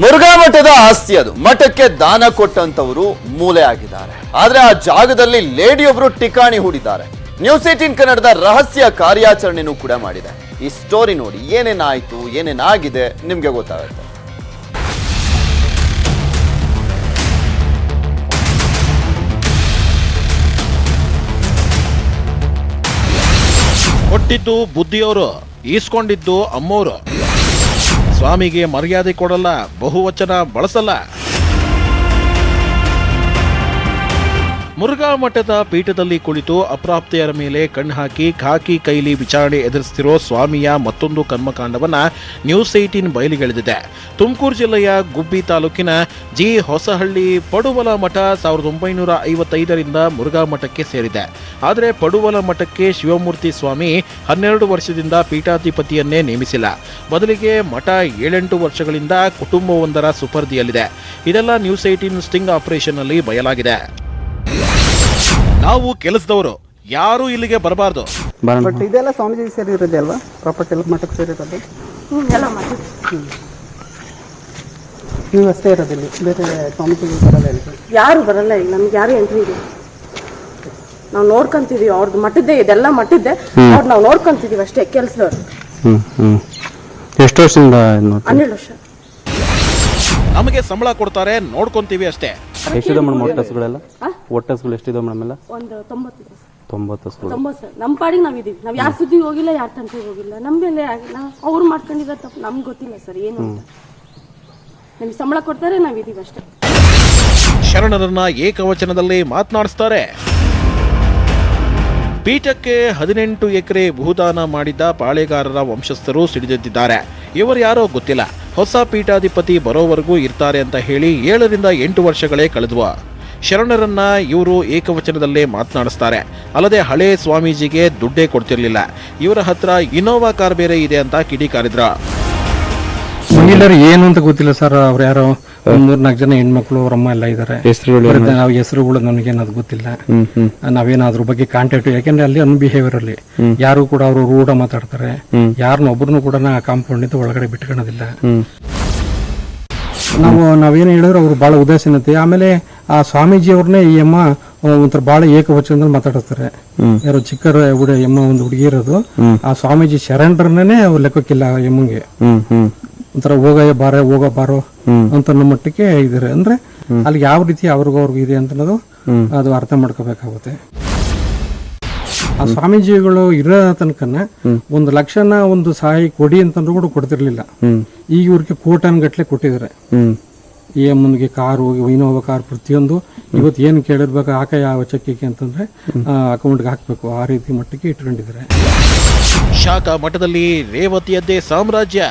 ಮುರುಘಾ ಮಠದ ಆಸ್ತಿ ಅದು. ಮಠಕ್ಕೆ ದಾನ ಕೊಟ್ಟಂತವರು ಮೂಲೆ ಆಗಿದ್ದಾರೆ. ಆದ್ರೆ ಆ ಜಾಗದಲ್ಲಿ ಲೇಡಿಯೊಬ್ರು ಠಿಕಾಣಿ ಹೂಡಿದ್ದಾರೆ. ನ್ಯೂಸ್ 18 ಕನ್ನಡದ ರಹಸ್ಯ ಕಾರ್ಯಾಚರಣೆನೂ ಕೂಡ ಮಾಡಿದೆ. ಈ ಸ್ಟೋರಿ ನೋಡಿ, ಏನೇನಾಯ್ತು, ಏನೇನಾಗಿದೆ ನಿಮ್ಗೆ ಗೊತ್ತಾಗುತ್ತೆ. ಕೊಟ್ಟಿದ್ದು ಬುದ್ಧಿಯವರು, ಈಸ್ಕೊಂಡಿದ್ದು ಅಮ್ಮೋರು. ಸ್ವಾಮಿಗೆ ಮರ್ಯಾದೆ ಕೊಡಲ್ಲ, ಬಹುವಚನ ಬಳಸಲ್ಲ. ಮುರುಘಾ ಮಠದ ಪೀಠದಲ್ಲಿ ಕುಳಿತು ಅಪ್ರಾಪ್ತೆಯರ ಮೇಲೆ ಕಣ್ಣು ಹಾಕಿ ಖಾಕಿ ಕೈಲಿ ವಿಚಾರಣೆ ಎದುರಿಸುತ್ತಿರೋ ಸ್ವಾಮಿಯ ಮತ್ತೊಂದು ಕರ್ಮಕಾಂಡವನ್ನ ನ್ಯೂಸ್ 18 ಬಯಲಿಗೆಳೆದಿದೆ. ತುಮಕೂರು ಜಿಲ್ಲೆಯ ಗುಬ್ಬಿ ತಾಲೂಕಿನ ಜಿ ಹೊಸಹಳ್ಳಿ ಪಡುವಲ ಮಠ 1955ರಿಂದ ಮುರುಘಾ ಮಠಕ್ಕೆ ಸೇರಿದೆ. ಆದರೆ ಪಡುವಲ ಮಠಕ್ಕೆ ಶಿವಮೂರ್ತಿ ಸ್ವಾಮಿ 12 ವರ್ಷದಿಂದ ಪೀಠಾಧಿಪತಿಯನ್ನೇ ನೇಮಿಸಿಲ್ಲ. ಬದಲಿಗೆ ಮಠ 7-8 ವರ್ಷಗಳಿಂದ ಕುಟುಂಬವೊಂದರ ಸುಪರ್ದಿಯಲ್ಲಿದೆ. ಇದೆಲ್ಲ ನ್ಯೂಸ್ 18 ಸ್ಟಿಂಗ್ ಆಪರೇಷನ್ ಅಲ್ಲಿ ಬಯಲಾಗಿದೆ. ನಾವು ಕೆಲಸದವರು, ಯಾರು ಇಲ್ಲಿಗೆ ಬರಬಾರ್ದು. ಬಟ್ ಇದೆಲ್ಲ ಸ್ವಾಮೀಜಿ ಸೇರಿರೋದೇ ಅಲ್ವಾ? ಪ್ರಾಪರ್ಟಿ ಎಲ್ಲ ಮಠಕ್ಕೆ ಸೇರಿರೋದು ಎಲ್ಲ ಮಾಡಿ ನೀವು ಅಷ್ಟೇ ಇರೋದಿಲ್ಲ, ಬೇರೆ ಸ್ವಾಮೀಜಿಗಳು ಬರಲ್ಲ ಇಲ್ಲ? ಯಾರು ಬರಲ್ಲ, ಈಗ ನಮ್ಗೆ ಯಾರು ಎಂಟ್ರಿ ಇದೆ. ನಾವು ನೋಡ್ಕೊಂತಿದೀವಿ, ಅವ್ರದ್ದು ಮಠದ್ದೇ ಇದೆಲ್ಲ ಮಠದ್ದೇ, ಅವ್ರು ನಾವು ನೋಡ್ಕೊಂತಿದೀವಿ ಅಷ್ಟೇ ಕೆಲಸದವ್ರು. ಎಷ್ಟು ವರ್ಷದಿಂದ? 12 ವರ್ಷ. ನಮಗೆ ಸಂಬಳ ಕೊಡ್ತಾರೆ, ನೋಡ್ಕೊಂತೀವಿ ಅಷ್ಟೇ. ಎಷ್ಟಿದೆ ಮೇಡಮ್ ಒಟ್ಟಸ್ಗಳೆಲ್ಲ? ಒಟ್ಟಸ್ಗಳು ಎಷ್ಟಿದೆ ಮೇಡಮ್ ಎಲ್ಲ? ಒಂದು 90 90 ನಮ್ಮ ಪಾಡಿಗೆ ನಾವಿದೀವಿ. ನಾವು ಯಾರ ಸುದ್ದಿ ಹೋಗಿಲ್ಲ, ಯಾರ ತಂಟೆಗೆ ಹೋಗಿಲ್ಲ. ನಮ್ಮ ಮೇಲೆ ಅವ್ರು ಮಾಡ್ಕೊಂಡಿರೋ ತಪ್ಪು ನಮ್ಗೆ ಗೊತ್ತಿಲ್ಲ ಸರ್ ಏನು ಅಂತ. ನಮ್ಗೆ ಸಂಬಳ ಕೊಡ್ತಾರೆ, ನಾವಿದೀವಿ ಅಷ್ಟೇ. ಶರಣರನ್ನ ಏಕವಚನದಲ್ಲಿ ಮಾತನಾಡಿಸ್ತಾರೆ. ಪೀಠಕ್ಕೆ 18 ಎಕರೆ ಭೂದಾನ ಮಾಡಿದ್ದ ಪಾಳೆಗಾರರ ವಂಶಸ್ಥರು ಸಿಡಿದೆದ್ದಿದ್ದಾರೆ. ಇವರು ಯಾರೋ ಗೊತ್ತಿಲ್ಲ. ಹೊಸ ಪೀಠಾಧಿಪತಿ ಬರೋವರೆಗೂ ಇರ್ತಾರೆ ಅಂತ ಹೇಳಿ 7ರಿಂದ 8 ವರ್ಷಗಳೇ ಕಳೆದ್ವು. ಶರಣರನ್ನ ಇವರು ಏಕವಚನದಲ್ಲೇ ಮಾತನಾಡಿಸ್ತಾರೆ. ಅಲ್ಲದೆ ಹಳೆ ಸ್ವಾಮೀಜಿಗೆ ದುಡ್ಡೇ ಕೊಡ್ತಿರ್ಲಿಲ್ಲ. ಇವರ ಹತ್ರ ಇನೋವಾ ಕಾರ್ ಬೇರೆ ಇದೆ ಅಂತ ಕಿಡಿಕಾರಿದ್ರ. ಮಹಿಳೆಯರು ಏನು ಅಂತ ಗೊತ್ತಿಲ್ಲ ಸರ್. ಅವ್ರು ಯಾರೋ 3-4 ಜನ ಹೆಣ್ಮಕ್ಳು, ಅವ್ರ ಅಮ್ಮ ಎಲ್ಲ ಇದಾರೆ. ಹೆಸರುಗಳು ನಮಗೇನದು ಗೊತ್ತಿಲ್ಲ. ನಾವೇನು ಅದ್ರ ಬಗ್ಗೆ ಕಾಂಟ್ಯಾಕ್ಟ್, ಯಾಕೆಂದ್ರೆ ಅಲ್ಲಿ ಅನ್ಬಿಹೇವಿಯರ್ ಅಲ್ಲಿ ಯಾರು ಕೂಡ ಅವರು ರೂಢ ಮಾತಾಡ್ತಾರೆ. ಯಾರನ್ನ ಒಬ್ಬರನ್ನು ಕೂಡ ಕಾಂಪೌಂಡ್ ಇಂದ ಒಳಗಡೆ ಬಿಟ್ಕೊಳ್ಳೋದಿಲ್ಲ. ನಾವೇನು ಹೇಳಿದ್ರು ಅವ್ರು ಬಹಳ ಉದಾಸೀನತೆ. ಆಮೇಲೆ ಆ ಸ್ವಾಮೀಜಿ ಅವ್ರನ್ನೇ ಈ ಅಮ್ಮ ಒಂಥರ ಬಹಳ ಏಕವಚನದಲ್ಲಿ ಮಾತಾಡಿಸ್ತಾರೆ. ಯಾರೋ ಚಿಕ್ಕ ಎಮ್ಮ ಒಂದು ಹುಡುಗಿ ಇರೋದು, ಆ ಸ್ವಾಮೀಜಿ ಶರಣರನ್ನೇ ಅವ್ರ ಲೆಕ್ಕಕ್ಕಿಲ್ಲ. ಎಮ್ಮಂಗೆ ಒಂಥರ ಹೋಗ ಬಾರೋ ಅಂತ ನಮ್ಮ ಮಟ್ಟಕ್ಕೆ ಇದಾರೆ. ಅಂದ್ರೆ ಅಲ್ಲಿ ಯಾವ ರೀತಿ ಅವ್ರಿಗೂ ಇದೆ ಅಂತ ಅದು ಅರ್ಥ ಮಾಡ್ಕೋಬೇಕಾಗುತ್ತೆ. ಆ ಸ್ವಾಮೀಜಿಗಳು ಇರೋ ತನಕನ 1 ಲಕ್ಷನ ಒಂದು ಸಹಾಯ ಕೊಡಿ ಅಂತಂದ್ರೂ ಕೂಡ ಕೊಡ್ತಿರ್ಲಿಲ್ಲ. ಈಗ ಇವ್ರಿಗೆ ಕೋಟಾನ್ಗಟ್ಲೆ ಕೊಟ್ಟಿದ್ದಾರೆ. ಈ ಅಮ್ಮನಿಗೆ ಕಾರು, ಇನೋವಾ ಕಾರ್, ಪ್ರತಿಯೊಂದು ಇವತ್ತು ಏನು ಕೇಳಿರ್ಬೇಕು ಹಾಕ ಯಾವ ಚೆಕ್ಕಿಗೆ ಅಂತಂದ್ರೆ ಅಕೌಂಟ್ಗೆ ಹಾಕ್ಬೇಕು, ಆ ರೀತಿ ಮಟ್ಟಕ್ಕೆ ಇಟ್ಕೊಂಡಿದ್ದಾರೆ. ಶಾಖಾ ಮಠದಲ್ಲಿ ರೇವತಿಯದ್ದೇ ಸಾಮ್ರಾಜ್ಯ.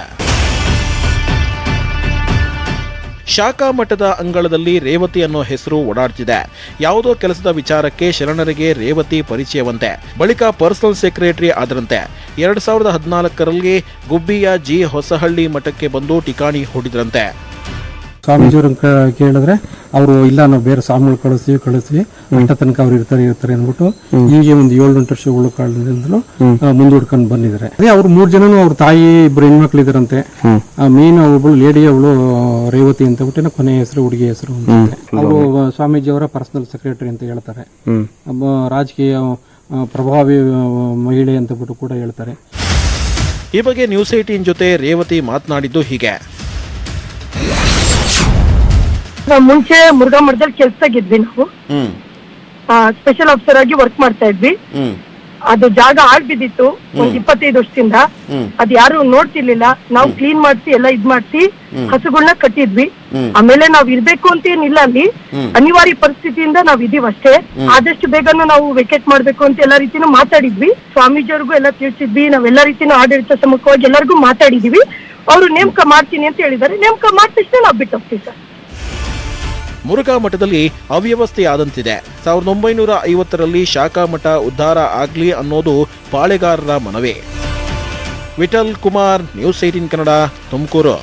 ಶಾಖಾ ಮಠದ ಅಂಗಳದಲ್ಲಿ ರೇವತಿ ಅನ್ನೋ ಹೆಸರು ಓಡಾಡ್ತಿದೆ. ಯಾವುದೋ ಕೆಲಸದ ವಿಚಾರಕ್ಕೆ ಶರಣರಿಗೆ ರೇವತಿ ಪರಿಚಯವಂತೆ. ಬಳಿಕ ಪರ್ಸನಲ್ ಸೆಕ್ರೆಟರಿ ಆದ್ರಂತೆ. 2014ರಲ್ಲಿ ಗುಬ್ಬಿಯ ಜಿ ಹೊಸಹಳ್ಳಿ ಮಠಕ್ಕೆ ಬಂದು ಠಿಕಾಣಿ ಹೂಡಿದ್ರಂತೆ. ಸ್ವಾಮೀಜಿಯವ್ರನ್ನ ಕೇಳಿದ್ರೆ ಅವರು ಇಲ್ಲ, ನಾವು ಬೇರೆ ಸ್ವಾಮಿಗಳು ಕಳಿಸ್ತೀವಿ ಮಠ ತನಕ ಅವ್ರು ಇರ್ತಾರೆ ಅಂದ್ಬಿಟ್ಟು ಹೀಗೆ ಒಂದು 7-8 ವರ್ಷಗಳು ಕಾಲದಿಂದಲೂ ಮುಂದೂಡ್ಕೊಂಡು ಬಂದಿದ್ದಾರೆ. ಅದೇ ಅವ್ರು 3 ಜನನು ಅವ್ರ ತಾಯಿ, 2 ಹೆಣ್ಮಕ್ಳು ಇದಾರಂತೆ. ಮೇನ್ ಒಬ್ಬಳು ಲೇಡಿ, ಅವಳು ರೇವತಿ ಅಂತ ಬಿಟ್ಟು ಕೊನೆಯ ಹೆಸರು ಹುಡುಗಿ ಹೆಸರು. ಅವರು ಸ್ವಾಮೀಜಿ ಅವರ ಪರ್ಸನಲ್ ಸೆಕ್ರೆಟರಿ ಅಂತ ಹೇಳ್ತಾರೆ. ರಾಜಕೀಯ ಪ್ರಭಾವಿ ಮಹಿಳೆ ಅಂತ ಬಿಟ್ಟು ಕೂಡ ಹೇಳ್ತಾರೆ. ಈ ಬಗ್ಗೆ ನ್ಯೂಸ್ 18 ಜೊತೆ ರೇವತಿ ಮಾತನಾಡಿದ್ದು ಹೀಗೆ. ನಾವು ಮುಂಚೆ ಮುರುಘಾ ಮಠದಲ್ಲಿ ಕೆಲ್ಸದಾಗಿದ್ವಿ. ನಾವು ಸ್ಪೆಷಲ್ ಆಫೀಸರ್ ಆಗಿ ವರ್ಕ್ ಮಾಡ್ತಾ ಇದ್ವಿ. ಅದು ಜಾಗ ಆಗ್ಬಿದ್ದಿತ್ತು ಒಂದ್ 25 ವರ್ಷದಿಂದ. ಅದ್ ಯಾರು ನೋಡ್ತಿರ್ಲಿಲ್ಲ. ನಾವು ಕ್ಲೀನ್ ಮಾಡ್ಸಿ ಎಲ್ಲ ಇದ್ ಮಾಡ್ಸಿ ಹಸುಗಳನ್ನ ಕಟ್ಟಿದ್ವಿ. ಆಮೇಲೆ ನಾವ್ ಇರ್ಬೇಕು ಅಂತ ಏನಿಲ್ಲ, ಅಲ್ಲಿ ಅನಿವಾರ್ಯ ಪರಿಸ್ಥಿತಿಯಿಂದ ನಾವ್ ಇದೀವಿ ಅಷ್ಟೇ. ಆದಷ್ಟು ಬೇಗನೂ ನಾವು ವೆಕೇಟ್ ಮಾಡ್ಬೇಕು ಅಂತ ಎಲ್ಲಾ ರೀತಿನೂ ಮಾತಾಡಿದ್ವಿ. ಸ್ವಾಮೀಜಿಯವ್ರಿಗೂ ಎಲ್ಲ ತಿಳಿಸಿದ್ವಿ. ನಾವೆಲ್ಲಾ ರೀತಿನೂ ಆಡಳಿತ ಸಮ್ಮುಖವಾಗಿ ಎಲ್ಲರಿಗೂ ಮಾತಾಡಿದೀವಿ. ಅವರು ನೇಮಕ ಮಾಡ್ತೀನಿ ಅಂತ ಹೇಳಿದ್ದಾರೆ. ನೇಮಕ ಮಾಡಿದ ತಕ್ಷಣ ನಾವ್ ಬಿಟ್ಟು ಹೋಗ್ತೀವಿ ಸರ್. ಮುರುಘಾ ಮಠದಲ್ಲಿ ಅವ್ಯವಸ್ಥೆ ಆದಂತಿದೆ. 1950ರಲ್ಲಿ ಶಾಖಾ ಮಠ ಉದ್ಧಾರ ಆಗ್ಲಿ ಅನ್ನೋದು ಪಾಳೆಗಾರರ ಮನವಿ. ವಿಠಲ್ ಕುಮಾರ್, ನ್ಯೂಸ್ 18 ಕನ್ನಡ, ತುಮಕೂರು.